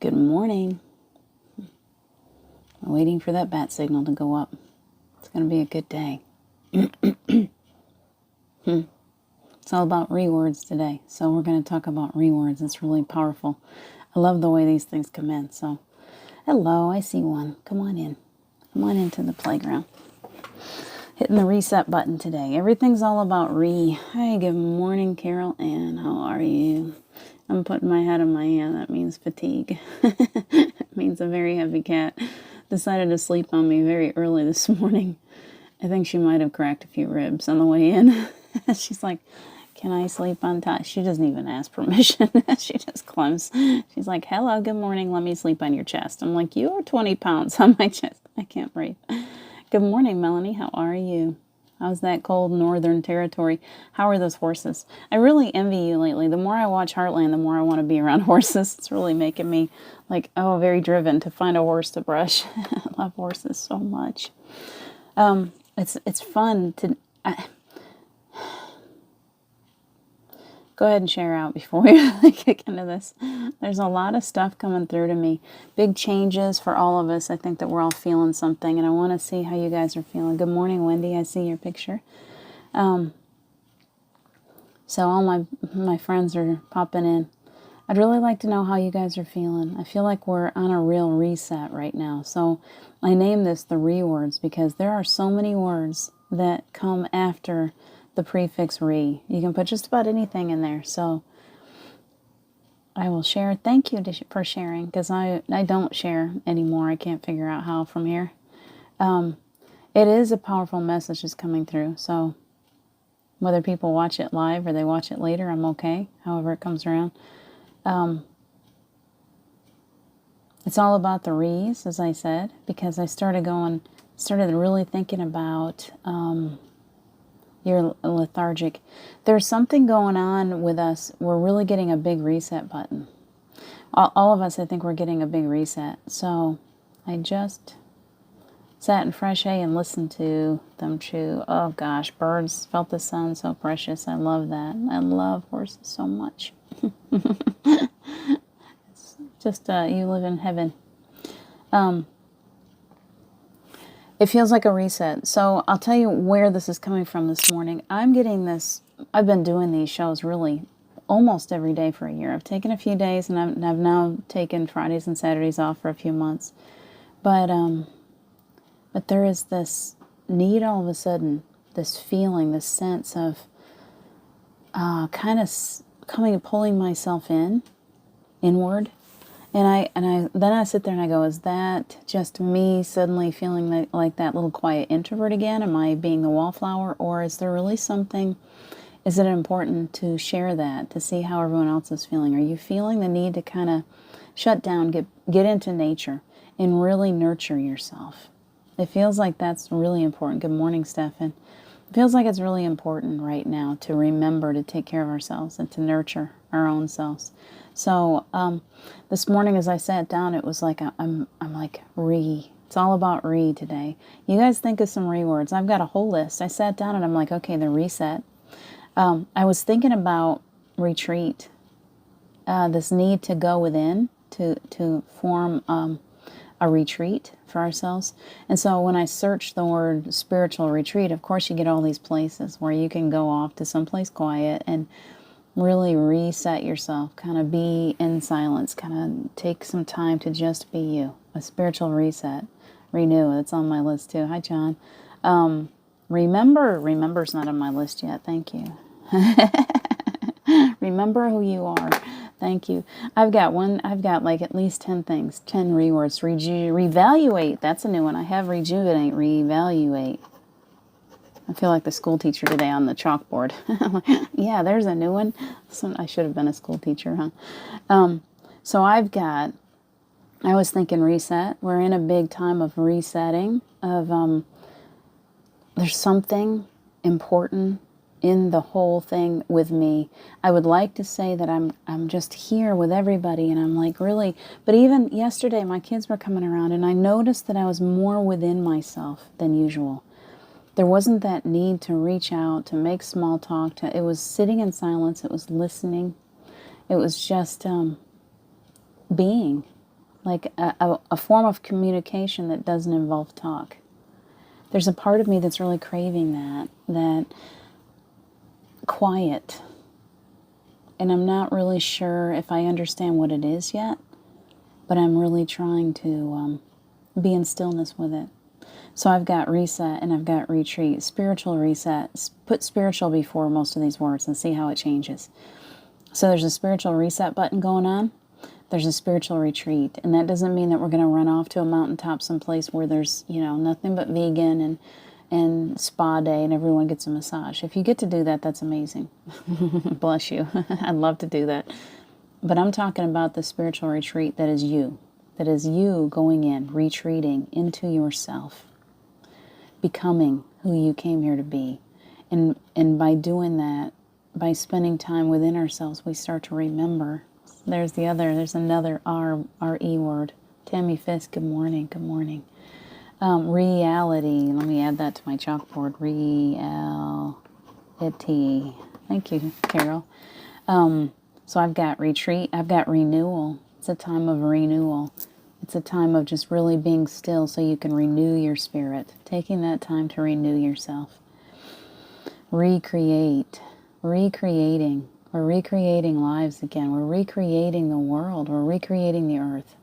Good morning. I'm waiting for that bat signal to go up. It's going to be a good day. It's all about rewords today. So we're going to talk about rewords. It's really powerful. I love the way these things come in. So, hello, I see one. Come on in. Come on into the playground. Hitting the reset button today. Everything's all about re. Hi, good morning, Carol Ann. How are you? I'm putting my head on my hand. That means fatigue. It means a very heavy cat decided to sleep on me very early this morning. I think she might have cracked a few ribs on the way in. She's like, can I sleep on top? She doesn't even ask permission. She just climbs. She's like, hello, good morning. Let me sleep on your chest. I'm like, you are 20 pounds on my chest. I can't breathe. Good morning, Melanie. How are you? How's that cold northern territory? How are those horses? I really envy you lately. The more I watch Heartland, the more I want to be around horses. It's really making me like, oh, very driven to find a horse to brush. I love horses so much. It's fun to... Go ahead and share out before we really kick into this. There's a lot of stuff coming through to me. Big changes for all of us. I think that we're all feeling something, and I want to see how you guys are feeling. Good morning, Wendy. I see your picture. So all my friends are popping in. I'd really like to know how you guys are feeling. I feel like we're on a real reset right now. So I named this the rewords because there are so many words that come after the prefix re. You can put just about anything in there. So I will share. Thank you for sharing, because I don't share anymore. I can't figure out how from here. It is a powerful message that's coming through. So whether people watch it live or they watch it later, I'm okay. However it comes around. It's all about the re's, as I said, because I started really thinking about you're lethargic. There's something going on with us. We're really getting a big reset button. All of us, I think we're getting a big reset. So I just sat in fresh hay and listened to them chew. Oh gosh, birds felt the sun, so precious. I love that. I love horses so much. It's just you live in heaven. It feels like a reset. So I'll tell you where this is coming from this morning. I'm getting this. I've been doing these shows really almost every day for a year. I've taken a few days, and I've now taken Fridays and Saturdays off for a few months. But there is this need all of a sudden, this feeling, this sense of kind of pulling myself inward. And then I sit there and I go, is that just me suddenly feeling like that little quiet introvert again? Am I being the wallflower? Or is there really something, is it important to share that, to see how everyone else is feeling? Are you feeling the need to kind of shut down, get into nature, and really nurture yourself? It feels like that's really important. Good morning, Stefan. It feels like it's really important right now to remember to take care of ourselves and to nurture our own selves. So this morning as I sat down, it was like I'm like re. It's all about re today. You guys think of some re words. I've got a whole list. I sat down and I'm like, okay, the reset. I was thinking about retreat. This need to go within to form a retreat for ourselves. And so when I search the word spiritual retreat, of course you get all these places where you can go off to someplace quiet and really reset yourself, kind of be in silence, kind of take some time to just be you. A spiritual reset. Renew, it's on my list too. Hi, John. Remember's not on my list yet. Thank you. Remember who you are. Thank you. I've got like at least 10 things, 10 rewords. Revaluate, that's a new one. I have rejuvenate, reevaluate. I feel like the school teacher today on the chalkboard. Yeah, there's a new one. I should have been a school teacher, huh? So I was thinking reset. We're in a big time of resetting. There's something important in the whole thing with me. I would like to say that I'm just here with everybody, and I'm like really, but even yesterday my kids were coming around and I noticed that I was more within myself than usual. There wasn't that need to reach out, to make small talk. It was sitting in silence. It was listening. It was just being. like a form of communication that doesn't involve talk. There's a part of me that's really craving that quiet. And I'm not really sure if I understand what it is yet, but I'm really trying to be in stillness with it. So I've got reset and I've got retreat. Spiritual reset. Put spiritual before most of these words and see how it changes. So there's a spiritual reset button going on. There's a spiritual retreat. And that doesn't mean that we're going to run off to a mountaintop someplace where there's, nothing but vegan and spa day and everyone gets a massage. If you get to do that, that's amazing. Bless you. I'd love to do that. But I'm talking about the spiritual retreat that is you. That is you going in, retreating into yourself. Becoming who you came here to be. And by doing that, by spending time within ourselves, we start to remember. There's another R-E word. Tammy Fisk, good morning, good morning. Reality, let me add that to my chalkboard. Reality. Thank you, Carol. So I've got retreat, I've got renewal. It's a time of renewal. It's a time of just really being still so you can renew your spirit. Taking that time to renew yourself. Recreate. Recreating. We're recreating lives again. We're recreating the world. We're recreating the earth.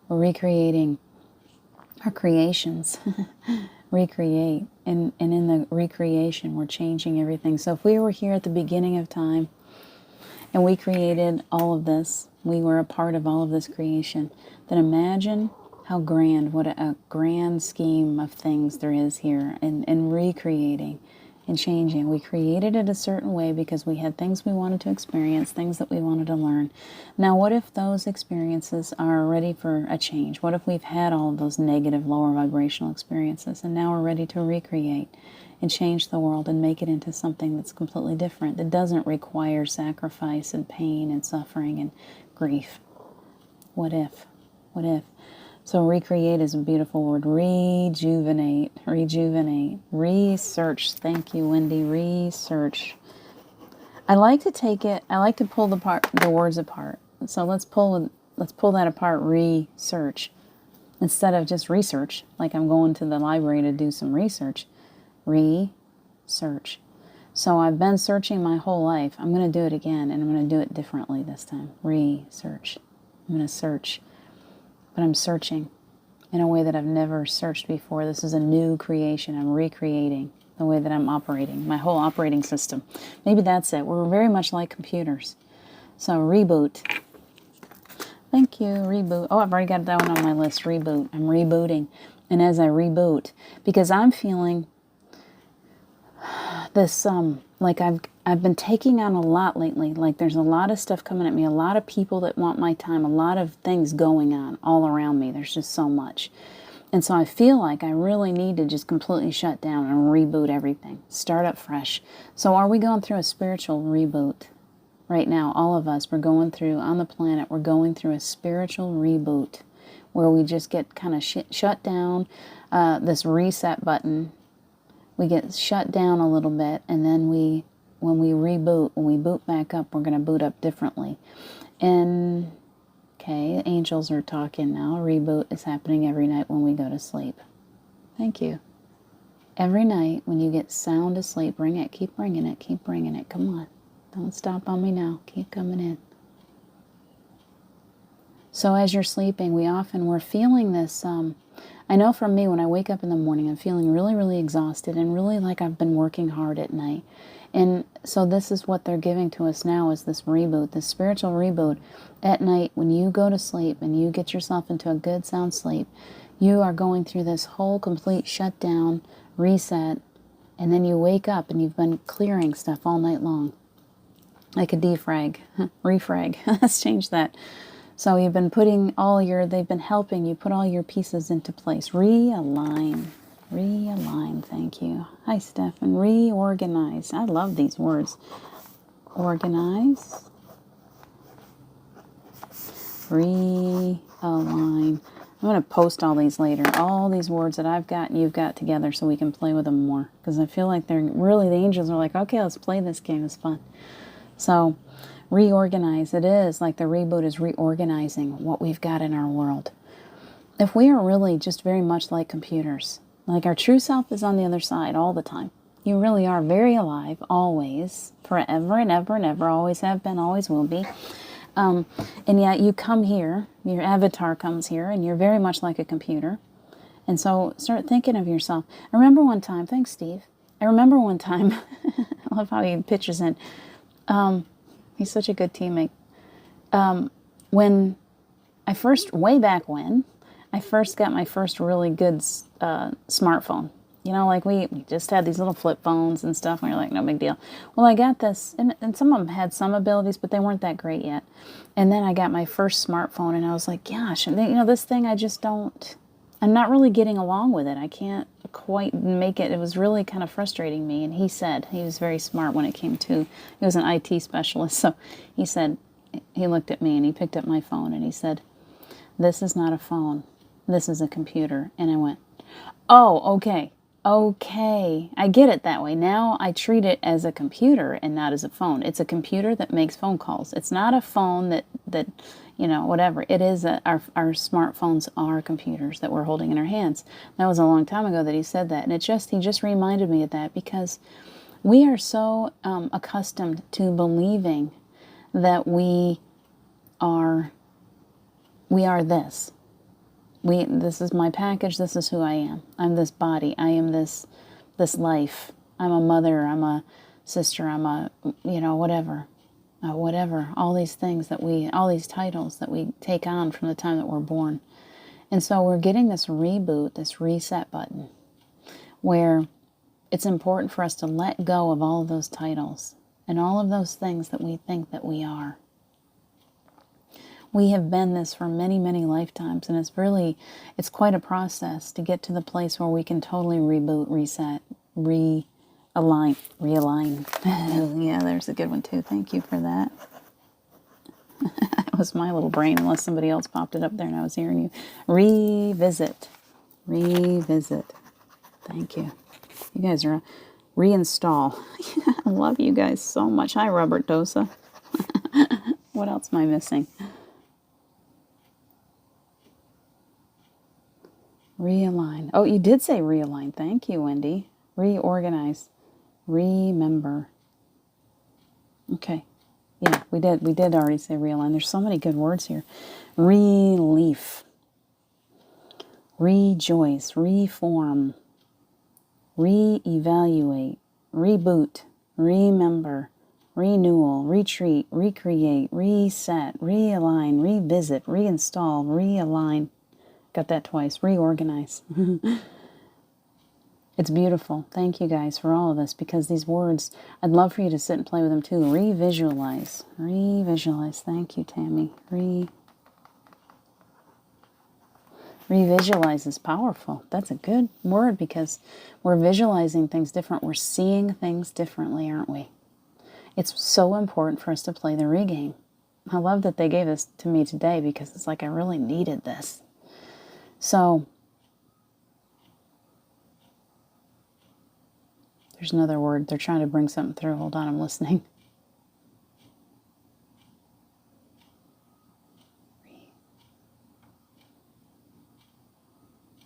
We're recreating our creations. Recreate. And in the recreation, we're changing everything. So if we were here at the beginning of time and we created all of this, we were a part of all of this creation, then imagine how grand, what a grand scheme of things there is here in recreating and changing. We created it a certain way because we had things we wanted to experience, things that we wanted to learn. Now, what if those experiences are ready for a change? What if we've had all of those negative, lower vibrational experiences, and now we're ready to recreate and change the world and make it into something that's completely different, that doesn't require sacrifice and pain and suffering and grief? What if? What if? So recreate is a beautiful word. Rejuvenate, rejuvenate, research. Thank you, Wendy. Research. I like to pull the words apart. So let's pull that apart. Research. Instead of just research, like I'm going to the library to do some research. Research. So I've been searching my whole life. I'm going to do it again, and I'm going to do it differently this time. Research. I'm going to search. But I'm searching in a way that I've never searched before. This is a new creation. I'm recreating the way that I'm operating, my whole operating system. Maybe that's it. We're very much like computers. So reboot. Thank you, reboot. Oh, I've already got that one on my list, reboot. I'm rebooting. And as I reboot, because I'm feeling this, like I've been taking on a lot lately. Like there's a lot of stuff coming at me, a lot of people that want my time, a lot of things going on all around me. There's just so much. And so I feel like I really need to just completely shut down and reboot everything, start up fresh. So are we going through a spiritual reboot right now? All of us, we're going through, on the planet, we're going through a spiritual reboot where we just get kind of shut down, this reset button. We get shut down a little bit, and then when we reboot, when we boot back up, we're going to boot up differently. And, okay, angels are talking now. Reboot is happening every night when we go to sleep. Thank you. Every night when you get sound asleep, bring it, keep bringing it, keep bringing it. Come on. Don't stop on me now. Keep coming in. So as you're sleeping, we're feeling this, I know for me, when I wake up in the morning, I'm feeling really, really exhausted and really like I've been working hard at night. And so this is what they're giving to us now, is this reboot, this spiritual reboot. At night, when you go to sleep and you get yourself into a good sound sleep, you are going through this whole complete shutdown, reset, and then you wake up and you've been clearing stuff all night long. Like a defrag, refrag. Let's change that. So you've been they've been helping you put all your pieces into place. Realign, thank you. Hi, Stefan. Reorganize. I love these words. Organize. Realign. I'm going to post all these later. All these words that I've got, you've got together so we can play with them more. Because I feel like the angels are like, okay, let's play this game. It's fun. So, reorganize. It is like the reboot is reorganizing what we've got in our world. if we are really just very much like computers, like our true self is on the other side all the time. You really are very alive, always, forever and ever and ever, always have been, always will be. And yet you come here, your avatar comes here, and you're very much like a computer. And so start thinking of yourself. I remember one time, thanks, Steve. I remember one time, I love how he pitches in. He's such a good teammate. When I first, way back when, I first got my first really good smartphone. You know, like we just had these little flip phones and stuff, and we were like, no big deal. Well, I got this, and some of them had some abilities, but they weren't that great yet. And then I got my first smartphone, and I was like, gosh, and you know, this thing I just don't, I'm not really getting along with it. I can't quite make it. It was really kind of frustrating me. And he said, he was very smart when it came to, he was an IT specialist, so he said, he looked at me and he picked up my phone and he said, this is not a phone. This is a computer. And I went, oh, okay. Okay, I get it that way. Now I treat it as a computer and not as a phone. It's a computer that makes phone calls. It's not a phone that you know, whatever. It is our smartphones are computers that we're holding in our hands. That was a long time ago that he said that. And he just reminded me of that because we are so accustomed to believing that we are this. This is my package, this is who I am. I'm this body, I am this life. I'm a mother, I'm a sister, I'm a, you know, whatever. All these things all these titles that we take on from the time that we're born. And so we're getting this reboot, this reset button, where it's important for us to let go of all of those titles and all of those things that we think that we are. We have been this for many, many lifetimes, and it's quite a process to get to the place where we can totally reboot, reset, realign. Yeah, there's a good one too. Thank you for that. That was my little brain, unless somebody else popped it up there and I was hearing you. Revisit. Thank you. You guys are reinstall. I love you guys so much. Hi, Robert Dosa. What else am I missing? Realign. Oh, you did say realign. Thank you, Wendy. Reorganize. Remember. Okay. Yeah, we did. We did already say realign. There's so many good words here. Relief. Rejoice. Reform. Reevaluate. Reboot. Remember. Renewal. Retreat. Recreate. Reset. Realign. Revisit. Reinstall. Realign. Got that twice. Reorganize. It's beautiful. Thank you guys for all of this, because these words, I'd love for you to sit and play with them too. Revisualize. Revisualize. Thank you, Tammy. Revisualize is powerful. That's a good word, because we're visualizing things different. We're seeing things differently, aren't we? It's so important for us to play the re-game. I love that they gave this to me today, because it's like I really needed this. So, there's another word. They're trying to bring something through. Hold on, I'm listening.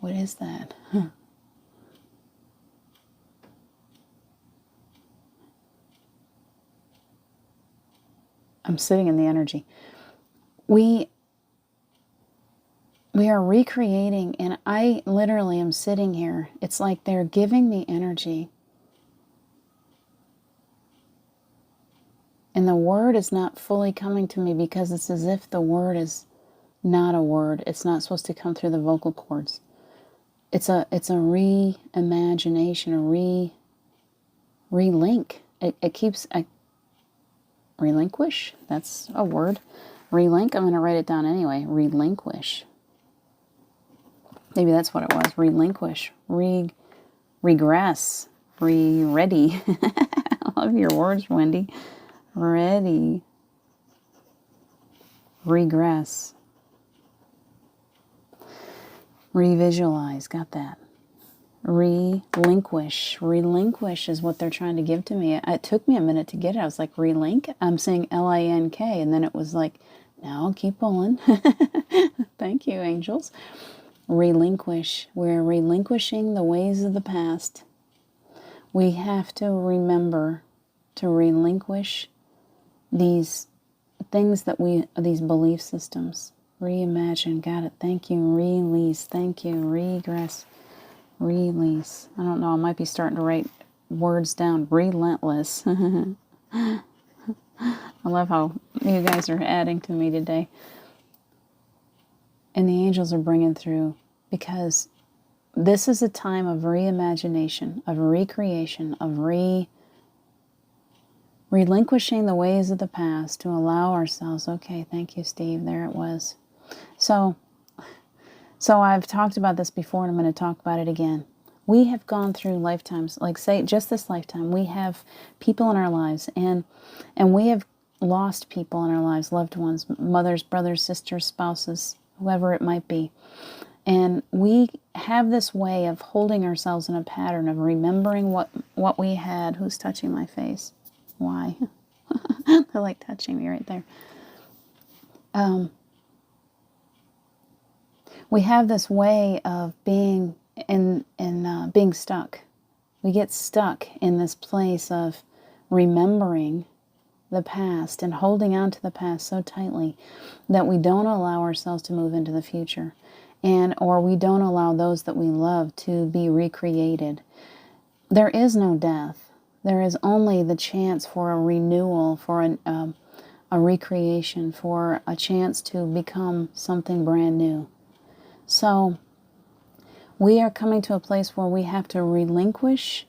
What is that? I'm sitting in the energy. We are recreating, and I literally am sitting here. It's like they're giving me energy. And the word is not fully coming to me, because it's as if the word is not a word. It's not supposed to come through the vocal cords. It's a reimagination, a relink. It keeps, relinquish? That's a word. Relink, I'm going to write it down anyway. Relinquish. Maybe that's what it was. Relinquish. Regress. Ready. I love your words, Wendy. Ready. Regress. Revisualize. Got that. Relinquish. Relinquish is what they're trying to give to me. It took me a minute to get it. I was like, relink? I'm saying L-I-N-K. And then it was like, no, keep pulling. Thank you, angels. relinquish. We're relinquishing the ways of the past. We have to remember to relinquish these things that these belief systems. Reimagine, got it. Thank you. Release, thank you. Regress, release. I don't know, I might be starting to write words down. Relentless. I love how you guys are adding to me today. And the angels are bringing through, because this is a time of reimagination, of recreation, of relinquishing the ways of the past to allow ourselves. Okay, thank you, Steve. There it was. So I've talked about this before, and I'm going to talk about it again. We have gone through lifetimes, like say just this lifetime, we have people in our lives, and we have lost people in our lives, loved ones, mothers, brothers, sisters, spouses, whoever it might be. And we have this way of holding ourselves in a pattern of remembering what we had. Who's touching my face? Why? They're like touching me right there. We have this way of being being stuck. We get stuck in this place of remembering the past and holding on to the past so tightly that we don't allow ourselves to move into the future, or we don't allow those that we love to be recreated. There is no death. There is only the chance for a renewal, for a recreation, for a chance to become something brand new. So we are coming to a place where we have to relinquish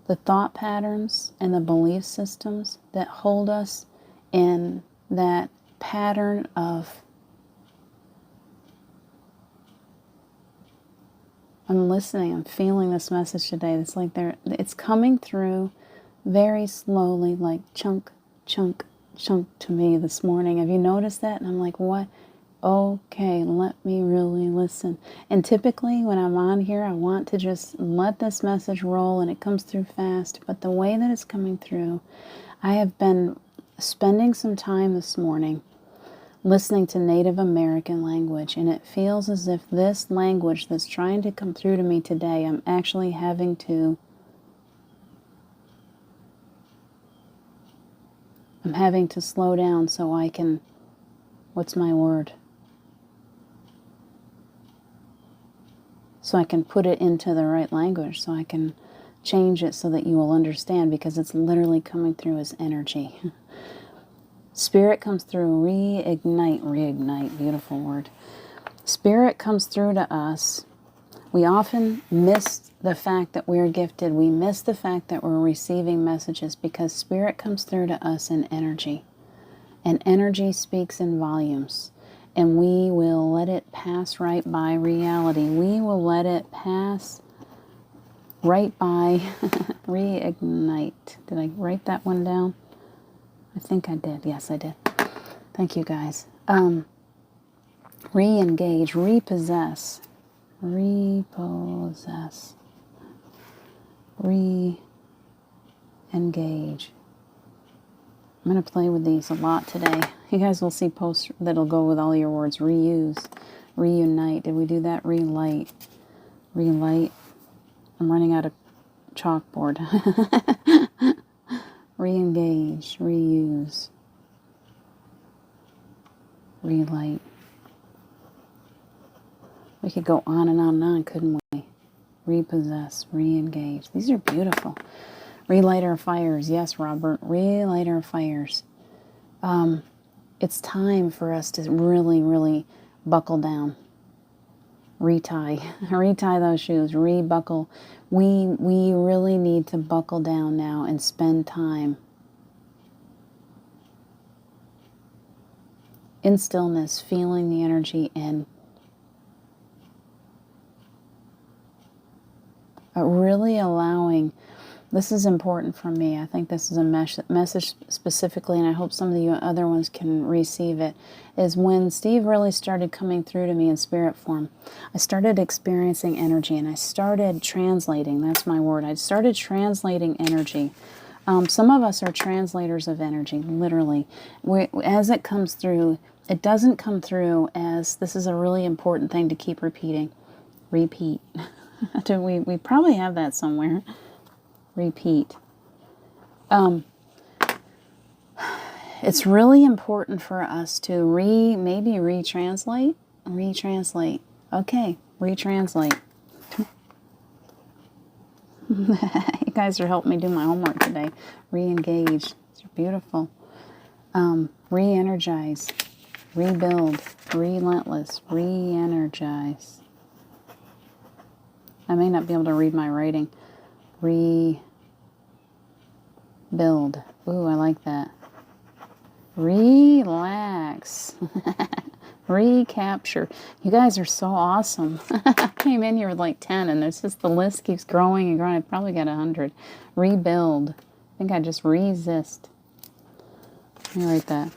the thought patterns and the belief systems that hold us in that pattern of, I'm listening, I'm feeling this message today. It's like it's coming through very slowly, like chunk, chunk, chunk to me this morning. Have you noticed that? And I'm like, what? Okay, let me really listen. And typically when I'm on here, I want to just let this message roll, and it comes through fast. But the way that it's coming through, I have been spending some time this morning listening to Native American language, and it feels as if this language that's trying to come through to me today, I'm actually having to slow down so I can, what's my word? So I can put it into the right language, so I can change it so that you will understand, because it's literally coming through as energy. Spirit comes through, reignite, beautiful word. Spirit comes through to us. We often miss the fact that we're gifted. We miss the fact that we're receiving messages, because Spirit comes through to us in energy. And energy speaks in volumes. And we will let it pass right by reality. We will let it pass right by reignite. Did I write that one down? I think I did. Yes, I did. Thank you, guys. Re-engage, repossess, repossess, re-engage. I'm going to play with these a lot today. You guys will see posts that'll go with all your words. Reuse, reunite. Did we do that? Relight, relight. I'm running out of chalkboard. Re-engage, reuse, relight. We could go on and on and on, couldn't we? Repossess, re-engage. These are beautiful. Relight our fires. Yes, Robert. Relight our fires. It's time for us to really, really buckle down. Retie. Retie those shoes. Rebuckle. We really need to buckle down now and spend time in stillness, feeling the energy, and really allowing. This is important for me. I think this is a message specifically, and I hope some of the other ones can receive it, is when Steve really started coming through to me in spirit form, I started experiencing energy, and I started translating. That's my word. I started translating energy. Some of us are translators of energy, literally. As it comes through, it doesn't come through as, this is a really important thing to keep repeating. Repeat. we probably have that somewhere. Repeat. It's really important for us to maybe retranslate. Retranslate. Okay, retranslate. You guys are helping me do my homework today. Re-engage. It's beautiful. Re-energize. Rebuild. Relentless. Re-energize. I may not be able to read my writing. Rebuild. Ooh, I like that. Relax. Recapture. You guys are so awesome. I came in here with like 10 and there's just, the list keeps growing and growing. I probably got 100. Rebuild. I think I just resist. Let me write that.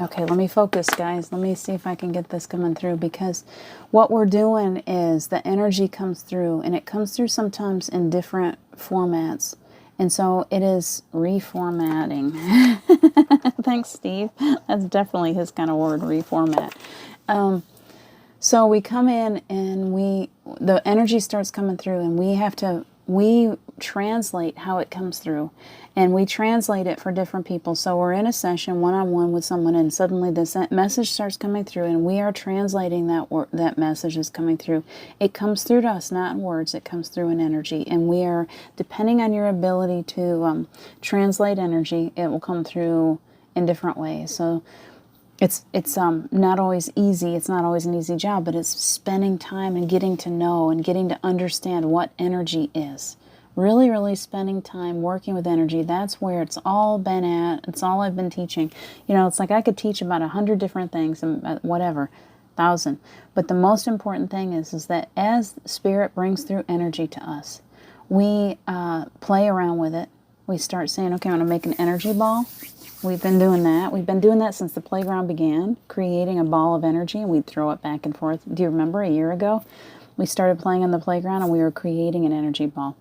Okay, let me focus, guys. Let me see if I can get this coming through, because what we're doing is the energy comes through, and it comes through sometimes in different formats. And so it is reformatting. Thanks, Steve. That's definitely his kind of word, reformat. So we come in and the energy starts coming through, and we translate how it comes through, and we translate it for different people. So we're in a session one-on-one with someone, and suddenly this message starts coming through, and we are translating that message is coming through. It comes through to us not in words, it comes through in energy, and we are, depending on your ability to translate energy, it will come through in different ways. So it's not always easy. It's not always an easy job, but it's spending time and getting to know and getting to understand what energy is. Really, really spending time working with energy. That's where it's all been at. It's all I've been teaching. You know, it's like I could teach about 100 different things, and whatever, 1,000. But the most important thing is that as Spirit brings through energy to us, we play around with it. We start saying, okay, I'm going to make an energy ball. We've been doing that. We've been doing that since the playground began, creating a ball of energy, and we'd throw it back and forth. Do you remember a year ago? We started playing on the playground, and we were creating an energy ball.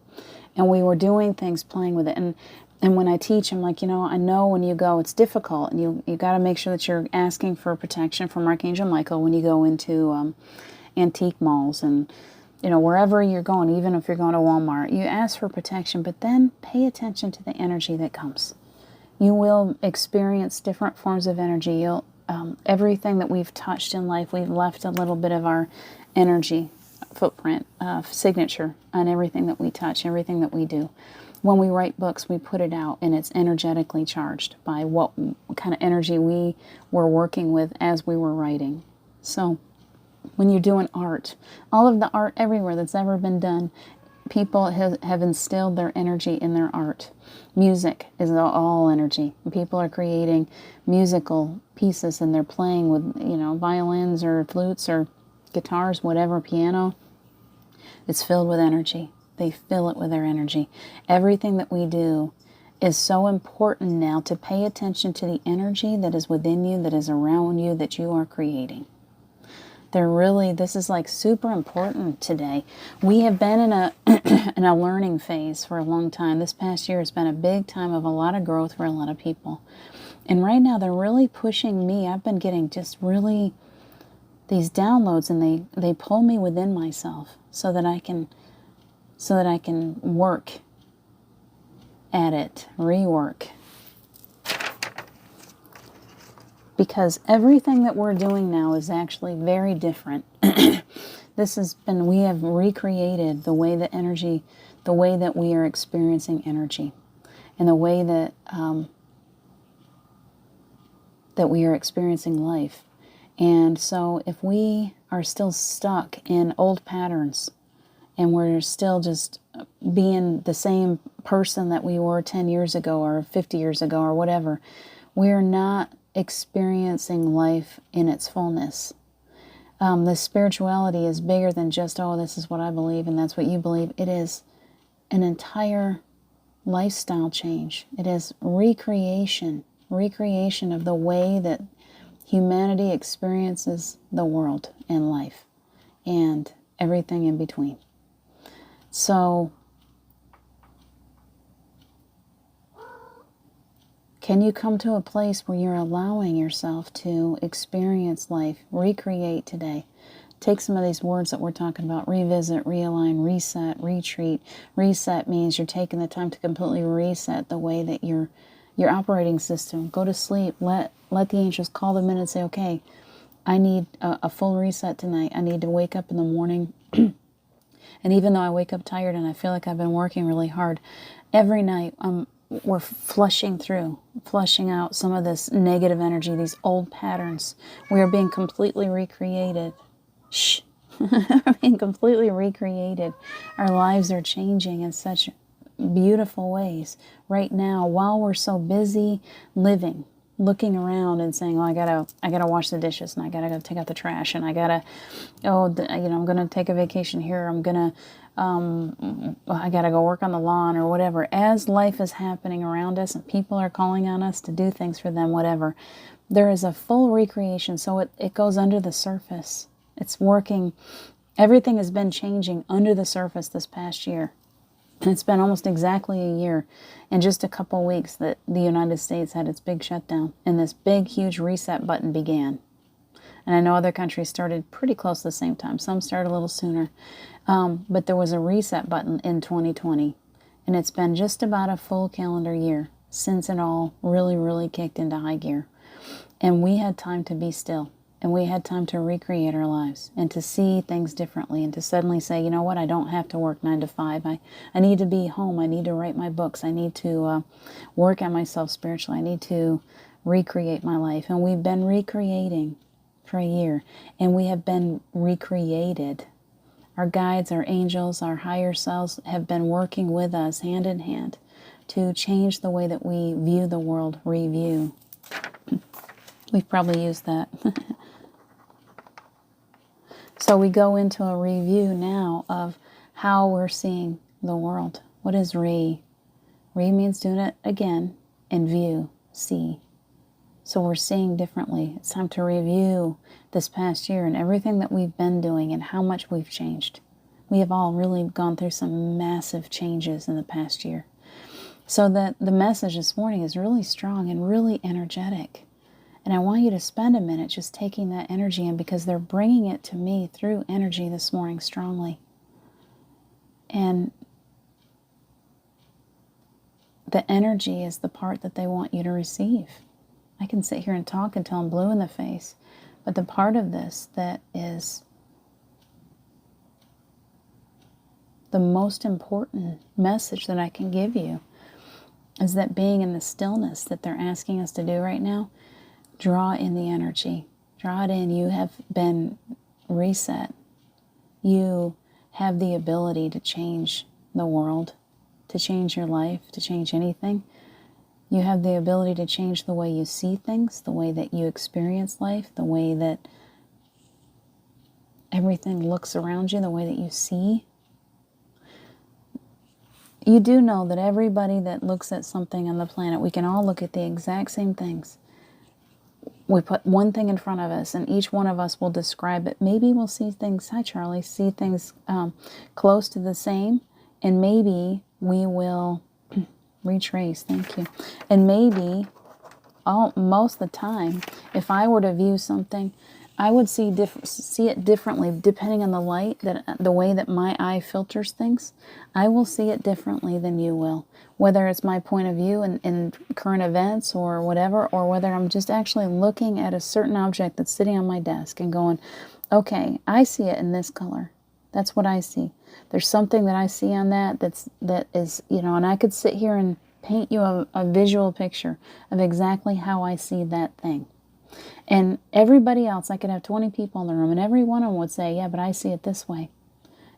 And we were doing things, playing with it. And when I teach, I'm like, you know, I know when you go, it's difficult. And you got to make sure that you're asking for protection from Archangel Michael when you go into antique malls and, you know, wherever you're going, even if you're going to Walmart. You ask for protection, but then pay attention to the energy that comes. You will experience different forms of energy. You'll everything that we've touched in life, we've left a little bit of our energy footprint, signature on everything that we touch, everything that we do. When we write books, we put it out, and it's energetically charged by what kind of energy we were working with as we were writing. So when you're doing art, all of the art everywhere that's ever been done, people have instilled their energy in their art. Music is all energy. People are creating musical pieces, and they're playing with, you know, violins or flutes or guitars, whatever, piano. It's filled with energy. They fill it with their energy. Everything that we do is so important now to pay attention to the energy that is within you, that is around you, that you are creating. This is like super important today. We have been in a in a learning phase for a long time. This past year has been a big time of a lot of growth for a lot of people. And right now they're really pushing me. I've been getting just really these downloads, and they pull me within myself so that I can work at it, rework. Because everything that we're doing now is actually very different. We have recreated the way that energy, the way that we are experiencing energy, and the way that that we are experiencing life. And so if we are still stuck in old patterns, and we're still just being the same person that we were 10 years ago or 50 years ago or whatever, we're not experiencing life in its fullness. The spirituality is bigger than just, oh, this is what I believe and that's what you believe. It is an entire lifestyle change. It is recreation of the way that humanity experiences the world and life and everything in between. So Can you come to a place where you're allowing yourself to experience life, recreate today? Take some of these words that we're talking about: revisit, realign, reset, retreat. Reset means you're taking the time to completely reset the way that your operating system. Go to sleep. Let the angels call them in and say, okay, I need a full reset tonight. I need to wake up in the morning. And even though I wake up tired and I feel like I've been working really hard, every night we're flushing out some of this negative energy, these old patterns. We are being completely recreated. Shh. Being completely recreated. Our lives are changing in such beautiful ways right now while we're so busy living, looking around and saying, oh, I gotta wash the dishes, and I gotta go take out the trash, and I gotta, I'm gonna take a vacation here, I gotta go work on the lawn or whatever. As life is happening around us and people are calling on us to do things for them, whatever, there is a full recreation. So it goes under the surface. It's working. Everything has been changing under the surface this past year. And it's been almost exactly a year, in just a couple weeks, that the United States had its big shutdown and this big, huge reset button began. And I know other countries started pretty close at the same time. Some started a little sooner. But there was a reset button in 2020. And it's been just about a full calendar year since it all really, really kicked into high gear. And we had time to be still. And we had time to recreate our lives and to see things differently, and to suddenly say, you know what, I don't have to work 9 to 5. I need to be home. I need to write my books. I need to work on myself spiritually. I need to recreate my life. And we've been recreating for a year. And we have been recreated. Our guides, our angels, our higher selves have been working with us hand in hand to change the way that we view the world. Review. We've probably used that. So we go into a review now of how we're seeing the world. What is re? Re means doing it again, and view, see. So we're seeing differently. It's time to review this past year and everything that we've been doing and how much we've changed. We have all really gone through some massive changes in the past year. So that the message this morning is really strong and really energetic. And I want you to spend a minute just taking that energy in, because they're bringing it to me through energy this morning strongly. And the energy is the part that they want you to receive. I can sit here and talk until I'm blue in the face, but the part of this that is the most important message that I can give you is that being in the stillness that they're asking us to do right now, draw in the energy. Draw it in. You have been reset. You have the ability to change the world, to change your life, to change anything. You have the ability to change the way you see things, the way that you experience life, the way that everything looks around you, the way that you see. You do know that everybody that looks at something on the planet, we can all look at the exact same things. We put one thing in front of us, and each one of us will describe it. Maybe we'll see things, hi Charlie, see things close to the same, and maybe we will retrace, thank you. And maybe, most of the time, if I were to view something, I would see it differently depending on the light, the way that my eye filters things. I will see it differently than you will. Whether it's my point of view in current events or whatever, or whether I'm just actually looking at a certain object that's sitting on my desk and going, okay, I see it in this color. That's what I see. There's something that I see on that is, and I could sit here and paint you a visual picture of exactly how I see that thing. And everybody else, I could have 20 people in the room, and every one of them would say, yeah, but I see it this way.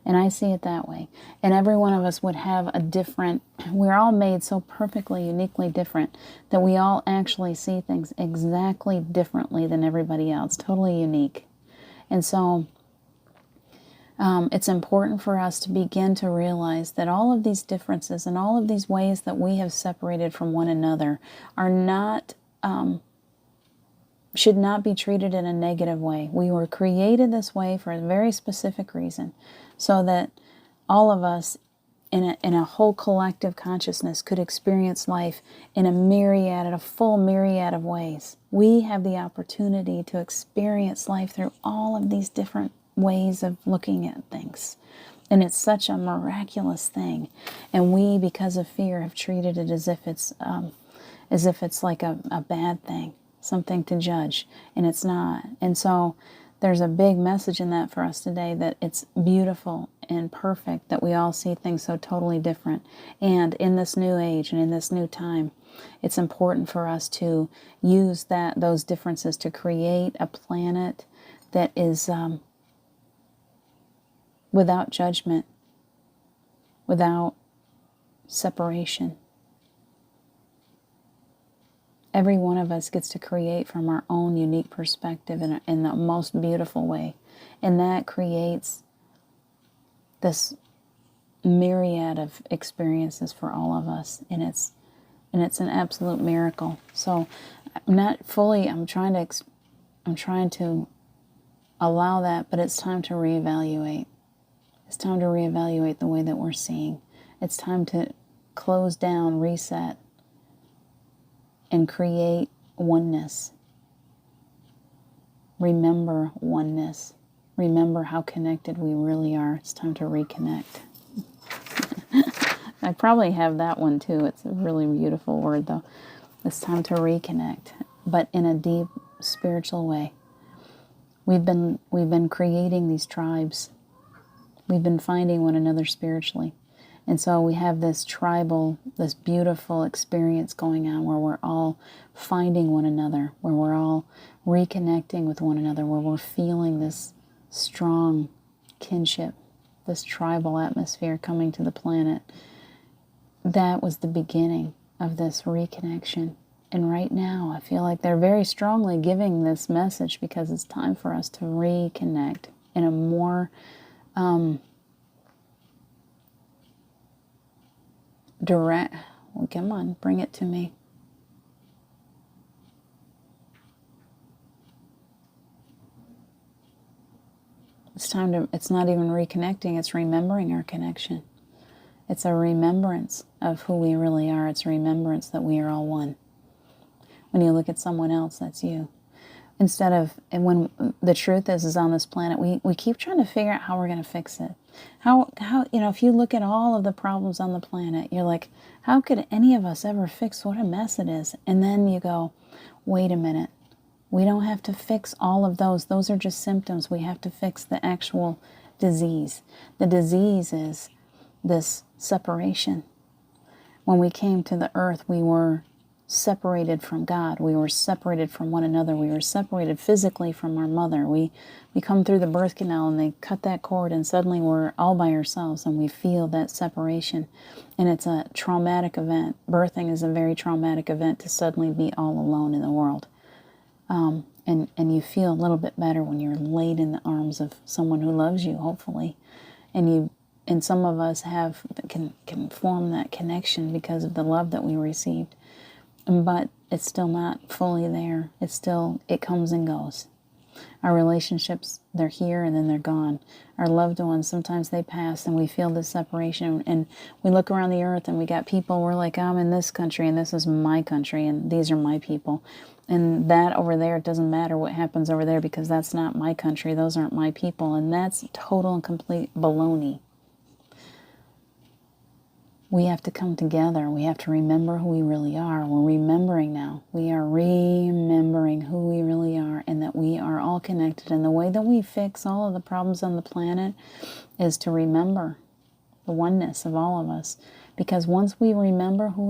And I see it that way. And every one of us would have a different, we're all made so perfectly, uniquely different that we all actually see things exactly differently than everybody else, totally unique. And so it's important for us to begin to realize that all of these differences and all of these ways that we have separated from one another are not, should not be treated in a negative way. We were created this way for a very specific reason, so that all of us in a whole collective consciousness could experience life in a full myriad of ways. We have the opportunity to experience life through all of these different ways of looking at things. And it's such a miraculous thing. And we, because of fear, have treated it as if it's like a bad thing, something to judge. And it's not. And so there's a big message in that for us today, that it's beautiful and perfect that we all see things so totally different. And in this new age and in this new time, it's important for us to use those differences to create a planet that is without judgment, without separation. Every one of us gets to create from our own unique perspective in the most beautiful way. And that creates this myriad of experiences for all of us. And it's an absolute miracle. So I'm trying to allow that, but it's time to reevaluate. It's time to reevaluate the way that we're seeing. It's time to close down, reset, and create oneness. Remember oneness. Remember how connected we really are. It's time to reconnect. I probably have that one too. It's a really beautiful word though. It's time to reconnect, but in a deep spiritual way. We've been creating these tribes. We've been finding one another spiritually. And so we have this beautiful experience going on where we're all finding one another, where we're all reconnecting with one another, where we're feeling this strong kinship, this tribal atmosphere coming to the planet. That was the beginning of this reconnection. And right now, I feel like they're very strongly giving this message because it's time for us to reconnect in a more direct. Well, come on, bring it to me. It's not even reconnecting, it's remembering our connection. It's a remembrance of who we really are. It's a remembrance that we are all one. When you look at someone else, that's you. And when the truth is on this planet, we keep trying to figure out how we're going to fix it. How, if you look at all of the problems on the planet, you're like, how could any of us ever fix what a mess it is? And then you go, wait a minute. We don't have to fix all of those. Those are just symptoms. We have to fix the actual disease. The disease is this separation. When we came to the earth, we were separated from God. We were separated from one another. We were separated physically from our mother. We come through the birth canal and they cut that cord and suddenly we're all by ourselves and we feel that separation. And it's a traumatic event. Birthing is a very traumatic event, to suddenly be all alone in the world. And you feel a little bit better when you're laid in the arms of someone who loves you, hopefully. And some of us can form that connection because of the love that we received. But it's still not fully there. It comes and goes. Our relationships, they're here and then they're gone. Our loved ones, sometimes they pass and we feel this separation. And we look around the earth and we got people, we're like, I'm in this country and this is my country and these are my people. And that over there, it doesn't matter what happens over there because that's not my country. Those aren't my people. And that's total and complete baloney. We have to come together. We have to remember who we really are. We're remembering now. We are remembering who we really are and that we are all connected. And the way that we fix all of the problems on the planet is to remember the oneness of all of us. Because once we remember who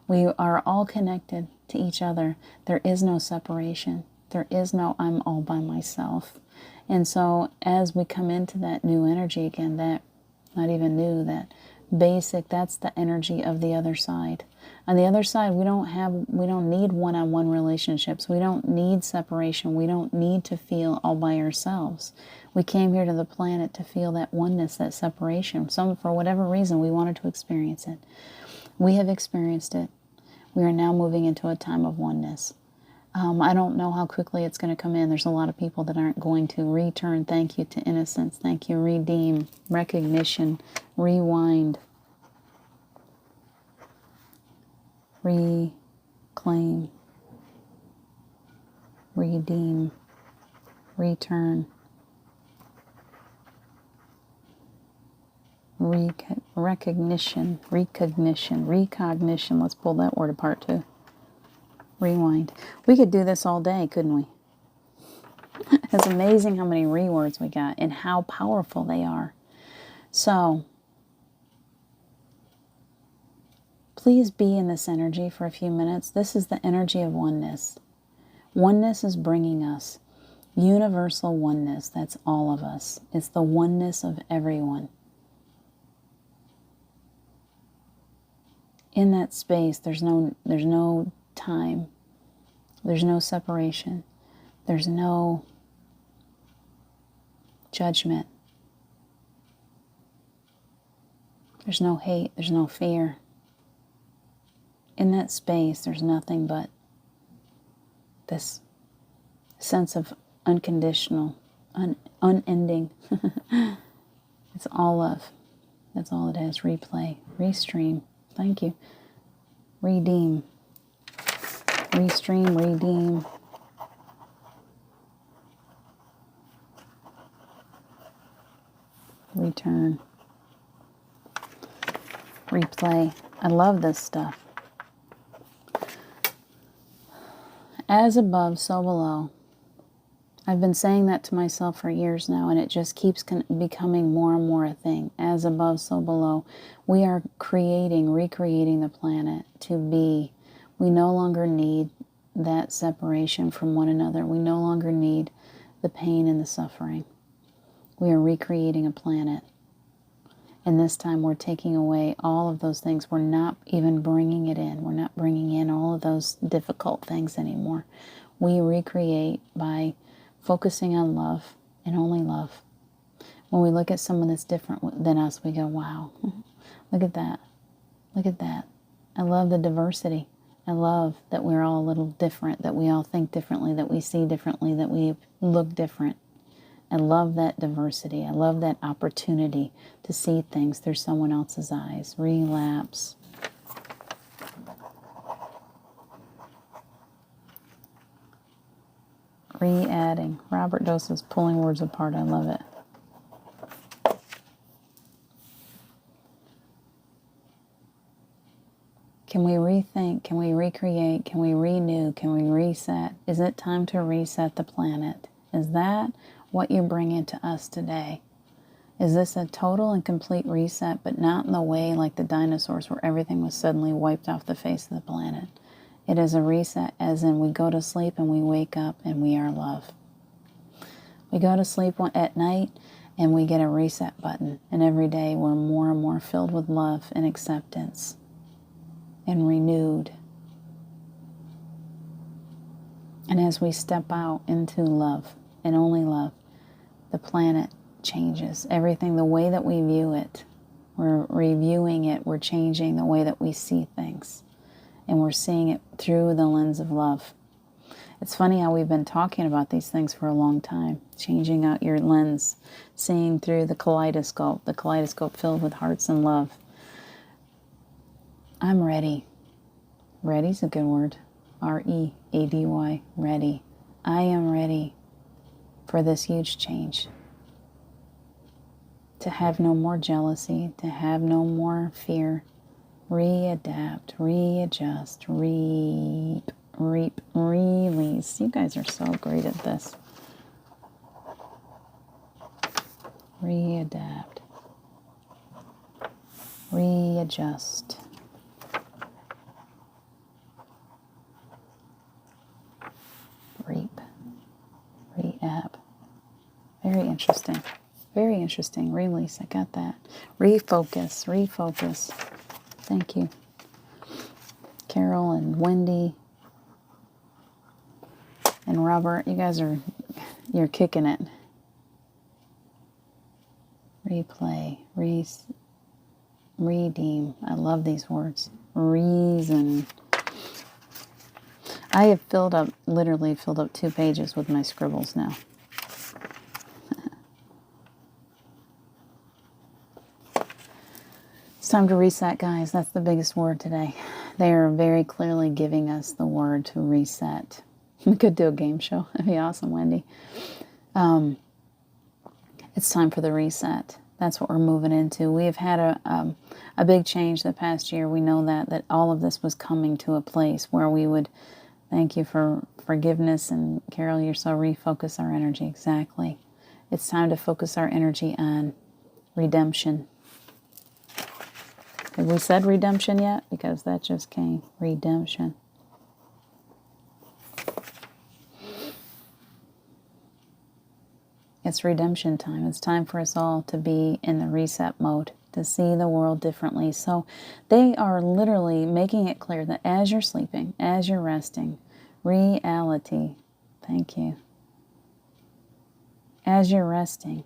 we are all connected to each other. There is no separation. There is no I'm all by myself. And so as we come into that new energy again, that not even new, that basic, that's the energy of the other side. On the other side, we don't need one-on-one relationships. We don't need separation. We don't need to feel all by ourselves. We came here to the planet to feel that oneness, that separation. For whatever reason, we wanted to experience it. We have experienced it. We are now moving into a time of oneness. I don't know how quickly it's going to come in. There's a lot of people that aren't going to return thank you to innocence, thank you, redeem, recognition, rewind, reclaim, redeem, return, recognition, recognition. Let's pull that word apart too. Rewind. We could do this all day, couldn't we? It's amazing how many rewords we got and how powerful they are. So, please be in this energy for a few minutes. This is the energy of oneness. Oneness is bringing us universal oneness. That's all of us. It's the oneness of everyone. In that space, there's no time. There's no separation. There's no judgment. There's no hate. There's no fear. In that space, there's nothing but this sense of unconditional, unending. It's all love. That's all it is. Replay, restream. Thank you. Redeem. Restream, redeem. Return. Replay. I love this stuff. As above, so below. I've been saying that to myself for years now, and it just keeps becoming more and more a thing. As above, so below. We are recreating the planet to be. We no longer need that separation from one another. We no longer need the pain and the suffering. We are recreating a planet. And this time we're taking away all of those things. We're not even bringing it in. We're not bringing in all of those difficult things anymore. We recreate by focusing on love and only love. When we look at someone that's different than us, we go, wow, look at that. Look at that. I love the diversity. I love that we're all a little different, that we all think differently, that we see differently, that we look different. I love that diversity. I love that opportunity to see things through someone else's eyes. Relapse. Re-adding. Robert Dose is pulling words apart. I love it. Can we rethink? Can we recreate? Can we renew? Can we reset? Is it time to reset the planet? Is that what you're bringing to us today? Is this a total and complete reset, but not in the way like the dinosaurs where everything was suddenly wiped off the face of the planet? It is a reset as in we go to sleep and we wake up and we are love. We go to sleep at night and we get a reset button. And every day we're more and more filled with love and acceptance and renewed. And as we step out into love and only love, the planet changes. Everything, the way that we view it, we're reviewing it, we're changing the way that we see things. And we're seeing it through the lens of love. It's funny how we've been talking about these things for a long time. Changing out your lens, seeing through the kaleidoscope filled with hearts and love. I'm ready. Ready's a good word. R-E-A-D-Y, ready. I am ready for this huge change. To have no more jealousy, to have no more fear. Readapt, readjust, reap, release. You guys are so great at this. Readapt, readjust. Reap, reap. Very interesting. Very interesting. Release, I got that. Refocus. Thank you. Carol and Wendy and Robert, you guys you're kicking it. Replay, redeem. I love these words. Reason. I have literally filled up 2 pages with my scribbles now. It's time to reset, guys. That's the biggest word today. They are very clearly giving us the word to reset. We could do a game show. That'd be awesome, Wendy. It's time for the reset. That's what we're moving into. We have had a big change the past year. We know that all of this was coming to a place where we would, thank you for forgiveness, and Carol, you're so refocus our energy. Exactly. It's time to focus our energy on redemption. Have we said redemption yet? Because that just came. Redemption. It's redemption time. It's time for us all to be in the reset mode, to see the world differently. So they are literally making it clear that as you're sleeping, as you're resting, reality, thank you, as you're resting,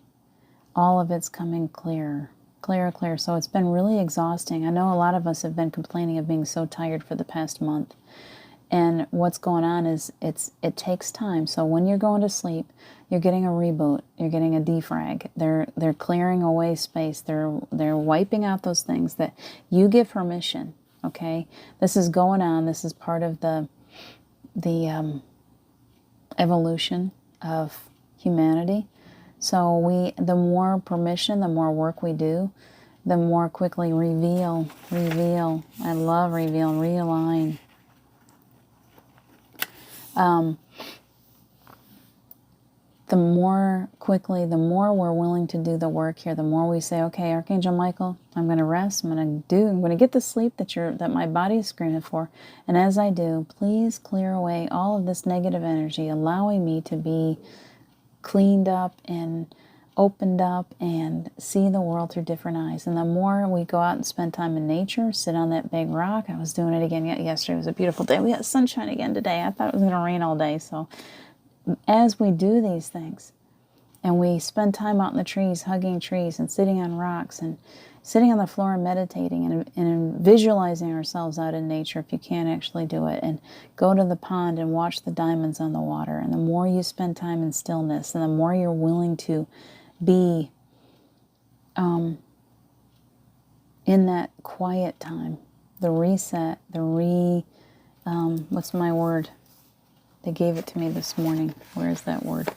all of it's coming clearer, clearer, clearer. So it's been really exhausting. I know a lot of us have been complaining of being so tired for the past month. And what's going on is it takes time. So when you're going to sleep, you're getting a reboot. You're getting a defrag. They're clearing away space. They're wiping out those things that you give permission. Okay, this is going on. This is part of the evolution of humanity. So the more permission, the more work we do, the more quickly reveal. I love reveal, realign. The more quickly, the more we're willing to do the work here, the more we say, okay, Archangel Michael, I'm going to rest. I'm going to get the sleep that my body is screaming for. And as I do, please clear away all of this negative energy, allowing me to be cleaned up and opened up and see the world through different eyes. And the more we go out and spend time in nature, sit on that big rock. I was doing it again yesterday. It was a beautiful day. We got sunshine again today. I thought it was going to rain all day. So as we do these things and we spend time out in the trees, hugging trees and sitting on rocks and sitting on the floor and meditating and visualizing ourselves out in nature, if you can't actually do it, and go to the pond and watch the diamonds on the water. And the more you spend time in stillness and the more you're willing to be in that quiet time, the reset, what's my word? They gave it to me this morning. Where is that word?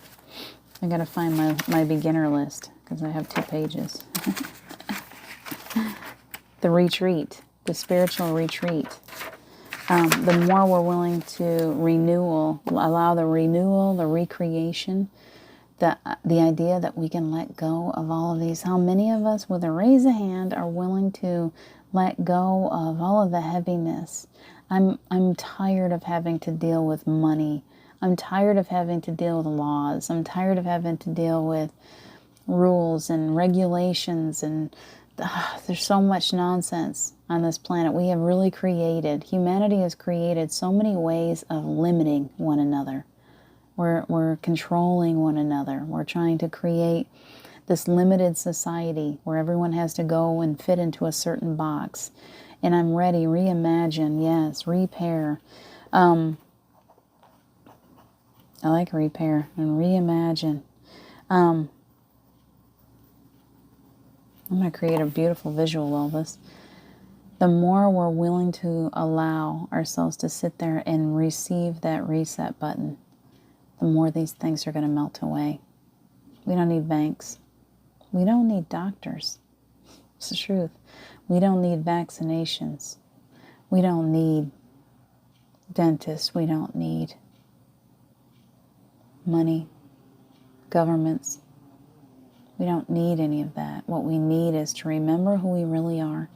I got to find my beginner list because I have 2 pages. The retreat, the spiritual retreat. The more we're willing to allow the renewal, the recreation, the idea that we can let go of all of these. How many of us, with a raise of hand, are willing to let go of all of the heaviness? I'm tired of having to deal with money. I'm tired of having to deal with laws. I'm tired of having to deal with rules and regulations, and there's so much nonsense on this planet. Humanity has created so many ways of limiting one another. We're controlling one another. We're trying to create this limited society where everyone has to go and fit into a certain box. And I'm ready. Reimagine. Yes. Repair. I like repair and reimagine. I'm going to create a beautiful visual of this. The more we're willing to allow ourselves to sit there and receive that reset button, the more these things are going to melt away. We don't need banks. We don't need doctors. It's the truth. We don't need vaccinations. We don't need dentists. We don't need money, governments. We don't need any of that. What we need is to remember who we really are,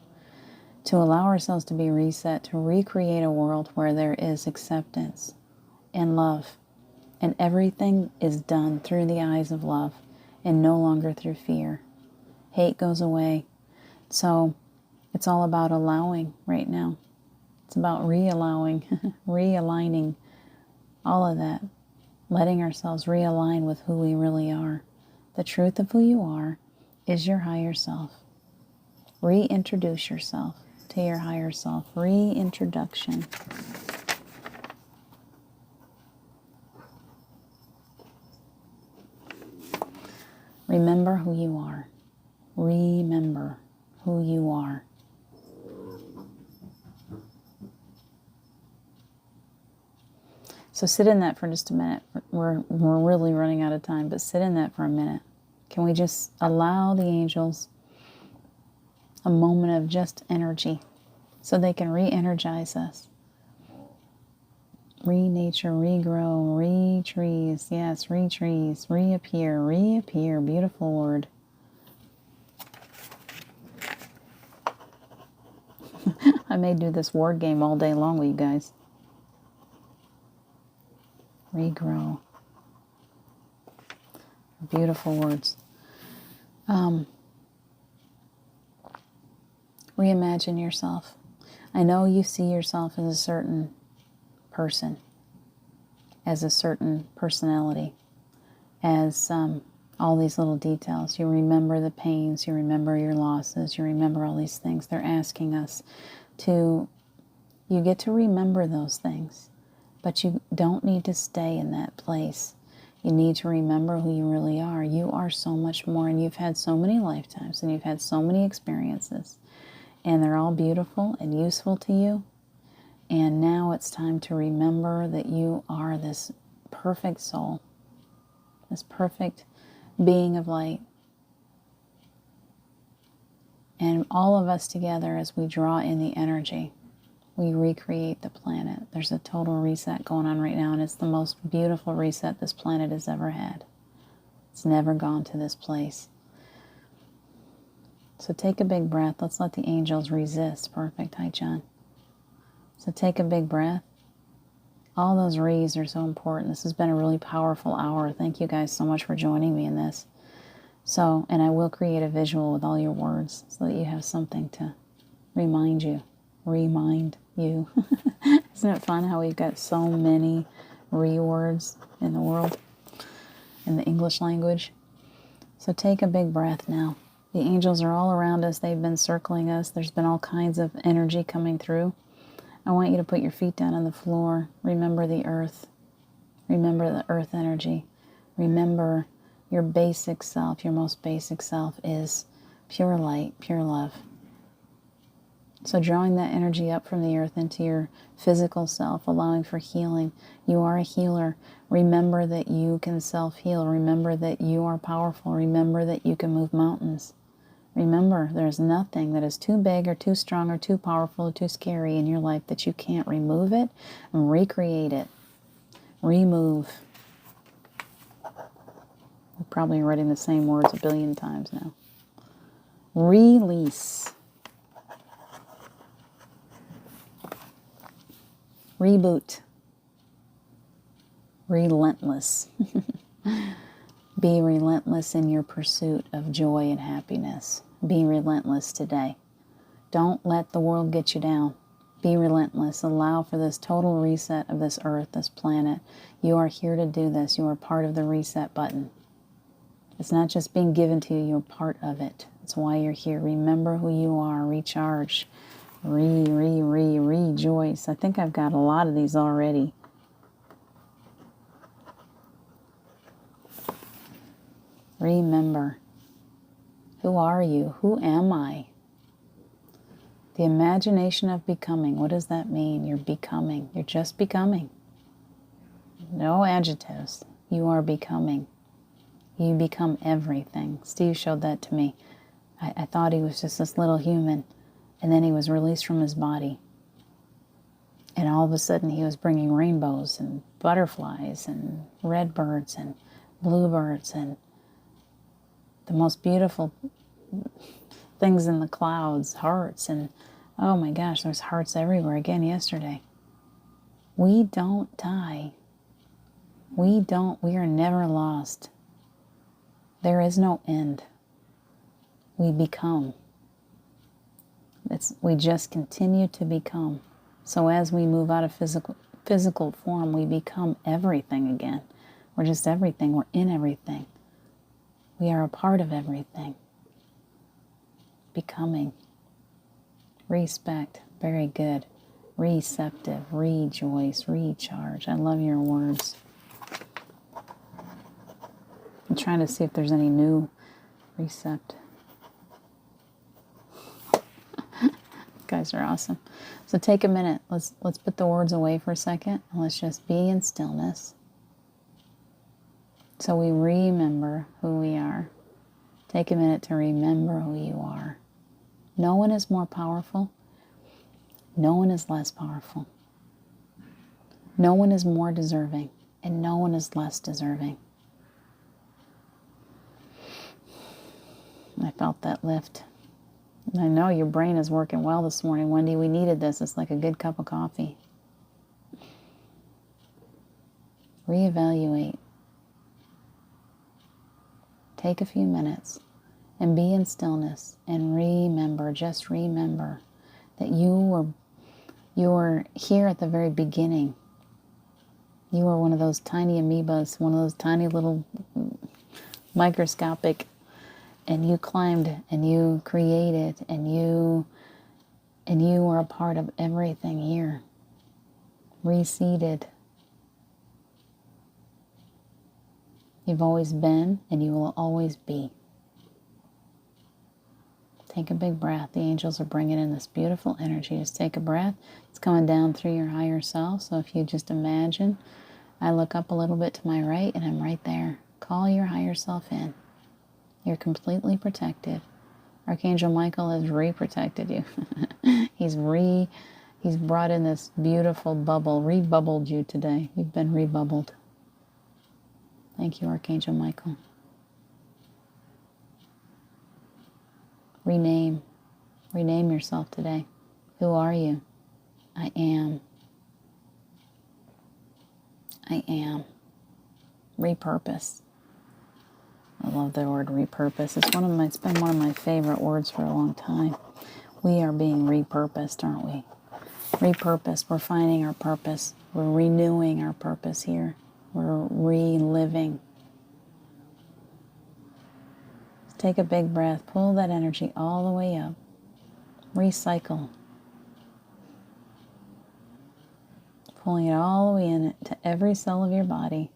to allow ourselves to be reset, to recreate a world where there is acceptance and love. And everything is done through the eyes of love and no longer through fear. Hate goes away. So it's all about allowing right now. It's about realigning, all of that. Letting ourselves realign with who we really are. The truth of who you are is your higher self. Reintroduce yourself to your higher self. Reintroduction. Remember who you are. Remember who you are. So sit in that for just a minute. We're really running out of time, but sit in that for a minute. Can we just allow the angels a moment of just energy so they can re-energize us? Re-nature, regrow, re-trees. Yes, re-trees, reappear, reappear. Beautiful word. I may do this word game all day long with you guys. Regrow. Beautiful words. Reimagine yourself. I know you see yourself as a certain person, as a certain personality, as all these little details. You remember the pains, you remember your losses, you remember all these things. They're asking us to, you get to remember those things, but you don't need to stay in that place. You need to remember who you really are. You are so much more, and you've had so many lifetimes, and you've had so many experiences, and they're all beautiful and useful to you. And now it's time to remember that you are this perfect soul, this perfect being of light. And all of us together, as we draw in the energy, we recreate the planet. There's a total reset going on right now, and it's the most beautiful reset this planet has ever had. It's never gone to this place. So take a big breath. Let's let the angels resist. Perfect. Hi, John. So take a big breath. All those re's are so important. This has been a really powerful hour. Thank you guys so much for joining me in this. So, and I will create a visual with all your words so that you have something to remind you. Isn't it fun how we've got so many re-words in the world, in the English language? So take a big breath now. The angels are all around us. They've been circling us. There's been all kinds of energy coming through. I want you to put your feet down on the floor. Remember the earth. Remember the earth energy. Remember your basic self. Your most basic self is pure light, pure love. So drawing that energy up from the earth into your physical self, allowing for healing. You are a healer. Remember that you can self-heal. Remember that you are powerful. Remember that you can move mountains. Remember, there's nothing that is too big or too strong or too powerful or too scary in your life that you can't remove it and recreate it. Remove. We're probably writing the same words a billion times now. Release. Reboot. Relentless. Be relentless in your pursuit of joy and happiness. Be relentless today. Don't let the world get you down. Be relentless. Allow for this total reset of this earth, this planet. You are here to do this. You are part of the reset button. It's not just being given to you. You're part of it. It's why you're here. Remember who you are. Recharge. Rejoice. I think I've got a lot of these already. Remember. Who are you? Who am I? The imagination of becoming. What does that mean? You're becoming. You're just becoming. No adjectives. You are becoming. You become everything. Steve showed that to me. I thought he was just this little human. And then he was released from his body. And all of a sudden he was bringing rainbows and butterflies and red birds and bluebirds and the most beautiful things in the clouds, hearts, and oh my gosh, there's hearts everywhere again yesterday. We don't die. We are never lost. There is no end. We become. We just continue to become. So as we move out of physical form, we become everything again. We're just everything. We're in everything. We are a part of everything. Becoming. Respect. Very good. Receptive. Rejoice. Recharge. I love your words. I'm trying to see if there's any new recept. Guys are awesome. So take a minute. Let's put the words away for a second and let's just be in stillness. So we remember who we are. Take a minute to remember who you are. No one is more powerful. No one is less powerful. No one is more deserving, and no one is less deserving. I felt that lift. And I know your brain is working well this morning, Wendy. We needed this. It's like a good cup of coffee. Reevaluate. Take a few minutes and be in stillness and remember, just remember that you were here at the very beginning. You were one of those tiny amoebas, one of those tiny little microscopic, and you climbed and you created and you were a part of everything here. Reseated. You've always been and you will always be. Take a big breath. The angels are bringing in this beautiful energy. Just take a breath. It's coming down through your higher self. So if you just imagine, I look up a little bit to my right and I'm right there. Call your higher self in. You're completely protected. Archangel Michael has re-protected you. He's brought in this beautiful bubble, re-bubbled you today. You've been re-bubbled. Thank you, Archangel Michael. Rename yourself today. Who are you? I am. I am. Repurpose. I love the word repurpose. It's been one of my favorite words for a long time. We are being repurposed, aren't we? Repurposed. We're finding our purpose. We're renewing our purpose here. We're reliving. Take a big breath. Pull that energy all the way up. Recycle. Pulling it all the way in to every cell of your body.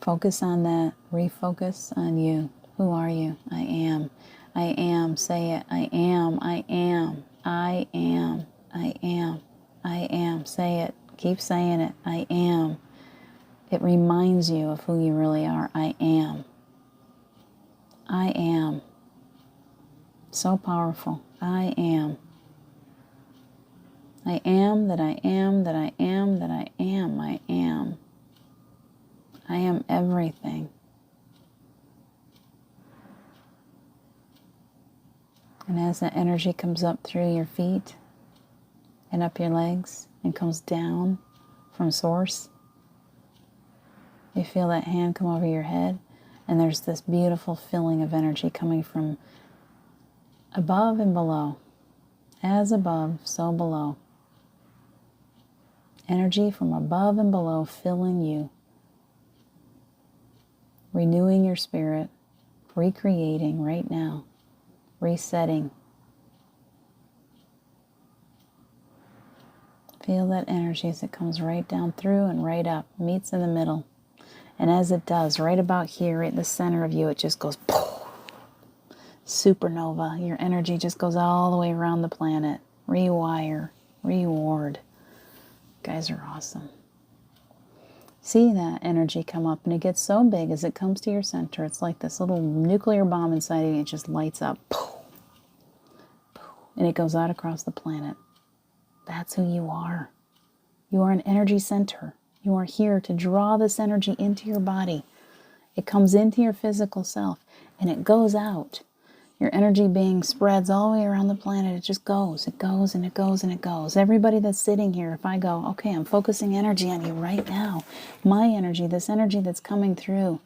Focus on that. Refocus on you. Who are you? I am. I am. Say it. I am. I am. I am. I am. I am. Say it. Keep saying it. I am. It reminds you of who you really are. I am. I am. So powerful. I am. I am that I am that I am that I am. I am. I am everything. And as that energy comes up through your feet and up your legs and comes down from source, you feel that hand come over your head and there's this beautiful filling of energy coming from above and below. As above, so below. Energy from above and below filling you. Renewing your spirit, recreating right now, resetting. Feel that energy as it comes right down through and right up, meets in the middle. And as it does, right about here, right in the center of you, it just goes poof, supernova. Your energy just goes all the way around the planet. Rewire, reward. You guys are awesome. See that energy come up, and it gets so big as it comes to your center. It's like this little nuclear bomb inside of you. It just lights up. And it goes out across the planet. That's who you are. You are an energy center. You are here to draw this energy into your body. It comes into your physical self, and it goes out. Your energy being spreads all the way around the planet. It just goes. It goes and it goes and it goes. Everybody that's sitting here, if I go, okay, I'm focusing energy on you right now. My energy, this energy that's coming through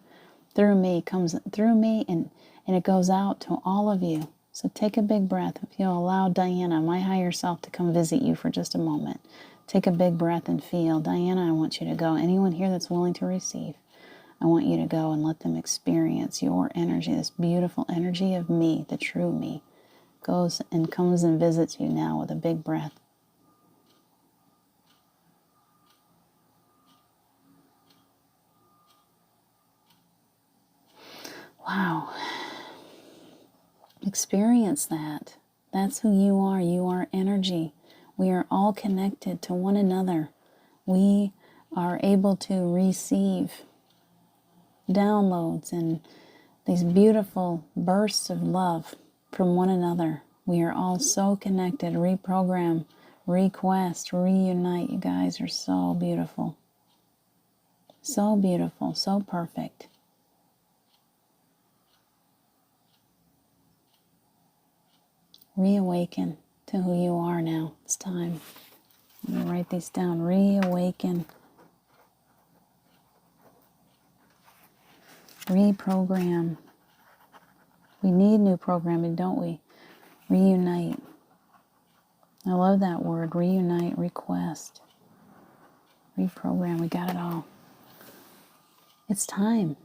me, comes through me and it goes out to all of you. So take a big breath. If you'll allow Diana, my higher self, to come visit you for just a moment. Take a big breath and feel. Diana, I want you to go. Anyone here that's willing to receive, I want you to go and let them experience your energy, this beautiful energy of me, the true me, goes and comes and visits you now with a big breath. Wow. Experience that. That's who you are. You are energy. We are all connected to one another. We are able to receive downloads and these beautiful bursts of love from one another. We are all so connected. Reprogram, request, reunite. You guys are so beautiful. So beautiful, so perfect. Reawaken to who you are now. It's time. I'm going to write these down. Reawaken. Reprogram. We need new programming, don't we? Reunite. I love that word. Reunite, request, reprogram. We got it all. It's time.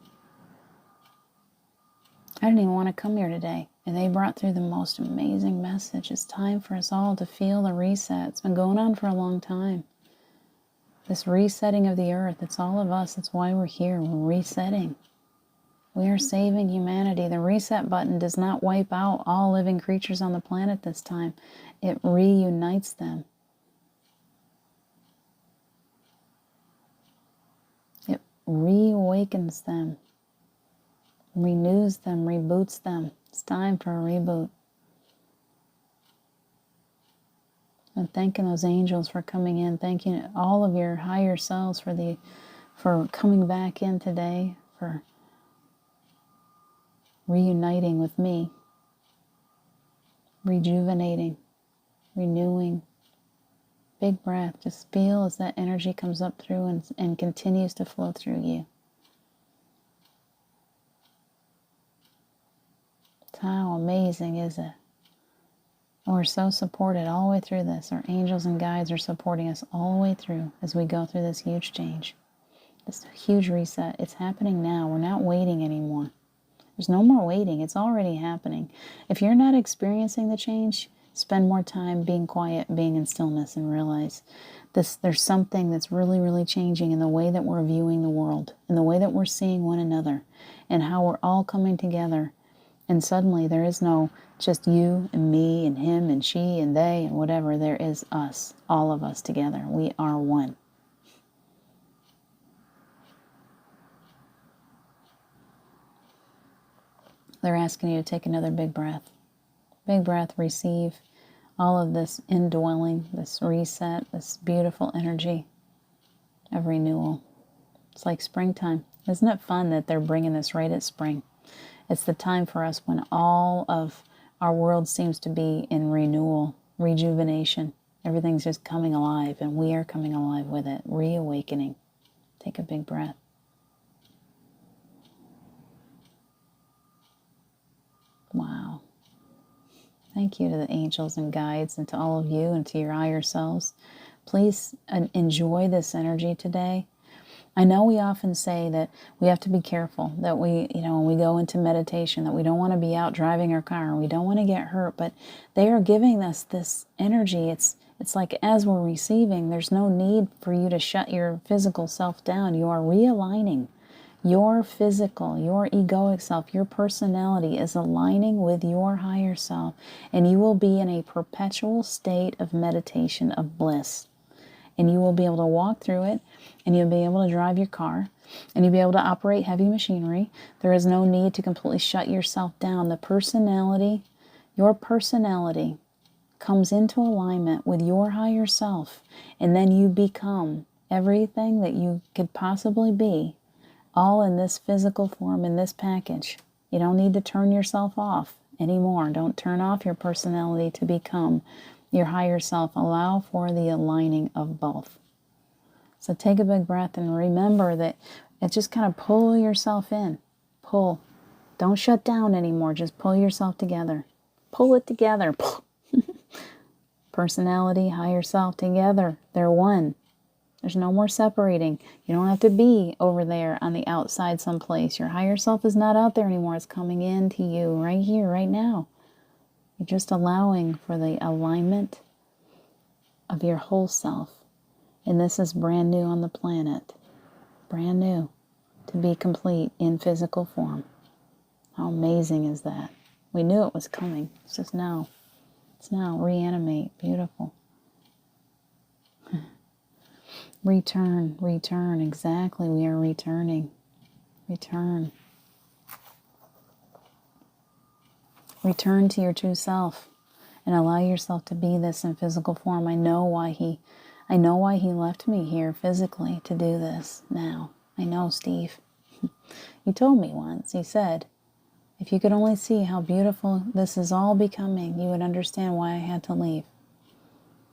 I didn't even want to come here today. And they brought through the most amazing message. It's time for us all to feel the reset. It's been going on for a long time. This resetting of the earth, it's all of us. It's why we're here. We're resetting. We are saving humanity. The reset button does not wipe out all living creatures on the planet this time. It reunites them. It reawakens them, renews them, reboots them. It's time for a reboot. And thanking those angels for coming in. Thanking all of your higher selves for coming back in today, for reuniting with me, rejuvenating, renewing. Big breath. Just feel as that energy comes up through and continues to flow through you. How amazing is it? We're so supported all the way through this. Our angels and guides are supporting us all the way through as we go through this huge change. This huge reset. It's happening now. We're not waiting anymore. There's no more waiting. It's already happening. If you're not experiencing the change, spend more time being quiet, being in stillness, and realize there's something that's really, really changing in the way that we're viewing the world, in the way that we're seeing one another, and how we're all coming together. And suddenly there is no just you and me and him and she and they and whatever. There is us, all of us together. We are one. They're asking you to take another big breath. Big breath, receive all of this indwelling, this reset, this beautiful energy of renewal. It's like springtime. Isn't it fun that they're bringing this right at spring? It's the time for us when all of our world seems to be in renewal, rejuvenation. Everything's just coming alive, and we are coming alive with it. Reawakening. Take a big breath. Wow. Thank you to the angels and guides and to all of you and to your higher selves. Please enjoy this energy today. I know we often say that we have to be careful, that we, when we go into meditation, that we don't want to be out driving our car, we don't want to get hurt, but they are giving us this energy. It's like as we're receiving, there's no need for you to shut your physical self down. You are realigning. Your physical, your egoic self, your personality is aligning with your higher self, and you will be in a perpetual state of meditation, of bliss. And you will be able to walk through it, and you'll be able to drive your car, and you'll be able to operate heavy machinery. There is no need to completely shut yourself down. The personality, your personality comes into alignment with your higher self, and then you become everything that you could possibly be, all in this physical form, in this package. You don't need to turn yourself off anymore. Don't turn off your personality to become your higher self. Allow for the aligning of both. So take a big breath and remember that it just kind of pull yourself in. Pull. Don't shut down anymore. Just pull yourself together. Pull it together. Personality, higher self together. They're one. There's no more separating. You don't have to be over there on the outside someplace. Your higher self is not out there anymore. It's coming into you right here, right now. You're just allowing for the alignment of your whole self. And this is brand new on the planet. Brand new. To be complete in physical form. How amazing is that? We knew it was coming. It's just now. It's now. Reanimate. Beautiful. Return. Return. Exactly. We are returning. Return. Return to your true self and allow yourself to be this in physical form. I know why he left me here physically to do this now. I know, Steve. You told me once. He said, if you could only see how beautiful this is all becoming, you would understand why I had to leave.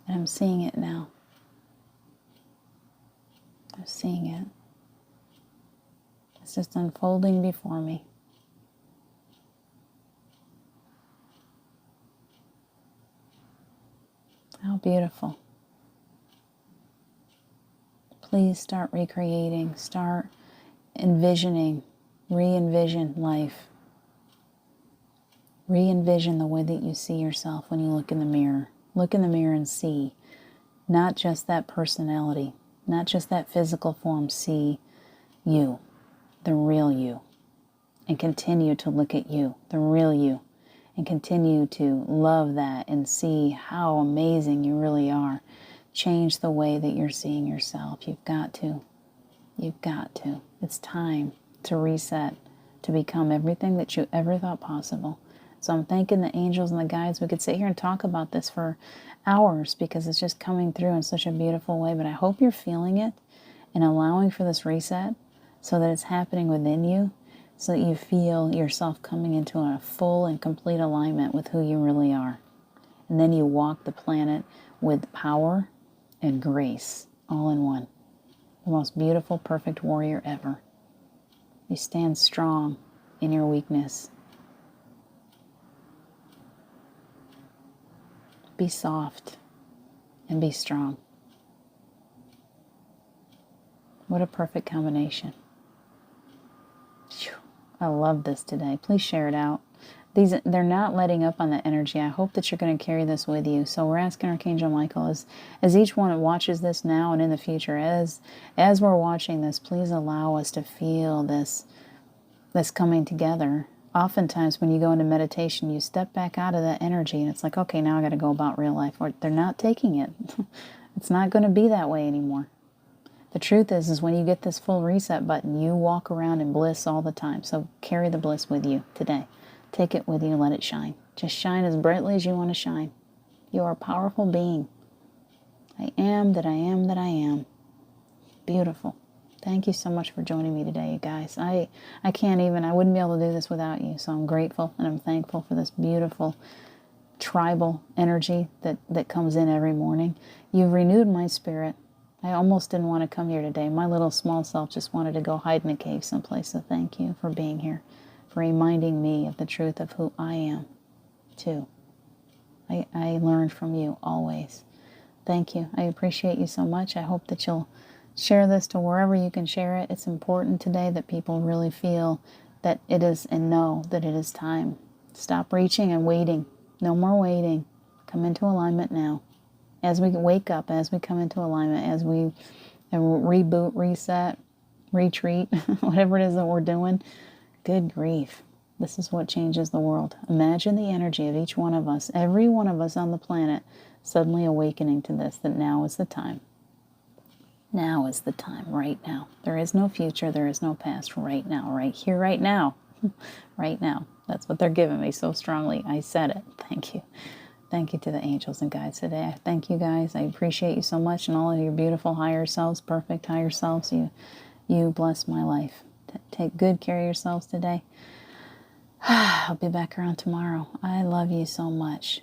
And I'm seeing it now. I'm seeing it. It's just unfolding before me. How beautiful. Please start recreating, start envisioning, re-envision life. Re-envision the way that you see yourself when you look in the mirror. Look in the mirror and see not just that personality, not just that physical form. See you, the real you, and continue to look at you, the real you, and continue to love that and see how amazing you really are. Change the way that you're seeing yourself. You've got to. You've got to. It's time to reset, to become everything that you ever thought possible. So I'm thanking the angels and the guides. We could sit here and talk about this for hours because it's just coming through in such a beautiful way. But I hope you're feeling it and allowing for this reset so that it's happening within you, so that you feel yourself coming into a full and complete alignment with who you really are. And then you walk the planet with power and grace all in one. The most beautiful, perfect warrior ever. You stand strong in your weakness. Be soft and be strong. What a perfect combination. Phew. I love this today. Please share it out. They're not letting up on the energy. I hope that you're going to carry this with you. So we're asking Archangel Michael, as each one watches this now and in the future, as we're watching this, please allow us to feel this coming together. Oftentimes when you go into meditation, you step back out of that energy and it's like, okay, now I got to go about real life. Or they're not taking it. It's not going to be that way anymore. The truth is when you get this full reset button, you walk around in bliss all the time. So carry the bliss with you today. Take it with you, let it shine. Just shine as brightly as you want to shine. You are a powerful being. I am that I am that I am. Beautiful. Thank you so much for joining me today, you guys. I wouldn't be able to do this without you. So I'm grateful and I'm thankful for this beautiful tribal energy that comes in every morning. You've renewed my spirit. I almost didn't want to come here today. My little small self just wanted to go hide in a cave someplace. So thank you for being here, for reminding me of the truth of who I am, too. I learned from you always. Thank you. I appreciate you so much. I hope that you'll share this to wherever you can share it. It's important today that people really feel that it is and know that it is time. Stop reaching and waiting. No more waiting. Come into alignment now. As we wake up, as we come into alignment, as we reboot, reset, retreat, whatever it is that we're doing, good grief. This is what changes the world. Imagine the energy of each one of us, every one of us on the planet, suddenly awakening to this, that now is the time. Now is the time, right now. There is no future, there is no past, right now, right here, right now. Right now. That's what they're giving me so strongly. I said it. Thank you. Thank you to the angels and guides today. I thank you guys. I appreciate you so much and all of your beautiful higher selves, perfect higher selves. You bless my life. Take good care of yourselves today. I'll be back around tomorrow. I love you so much.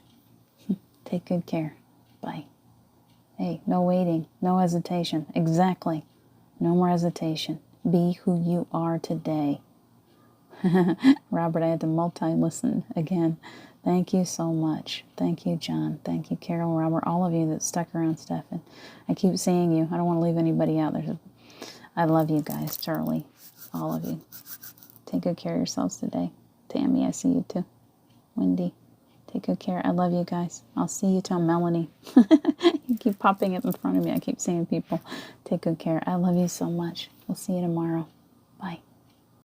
Take good care. Bye. Hey, no waiting, no hesitation. Exactly. No more hesitation. Be who you are today. Robert, I had to multi-listen again. Thank you so much. Thank you, John. Thank you, Carol, Robert, all of you that stuck around, Stefan. I keep seeing you. I don't want to leave anybody out. I love you guys, Charlie, all of you. Take good care of yourselves today. Tammy, I see you too. Wendy, take good care. I love you guys. I'll see you till Melanie. You keep popping up in front of me. I keep seeing people. Take good care. I love you so much. We'll see you tomorrow.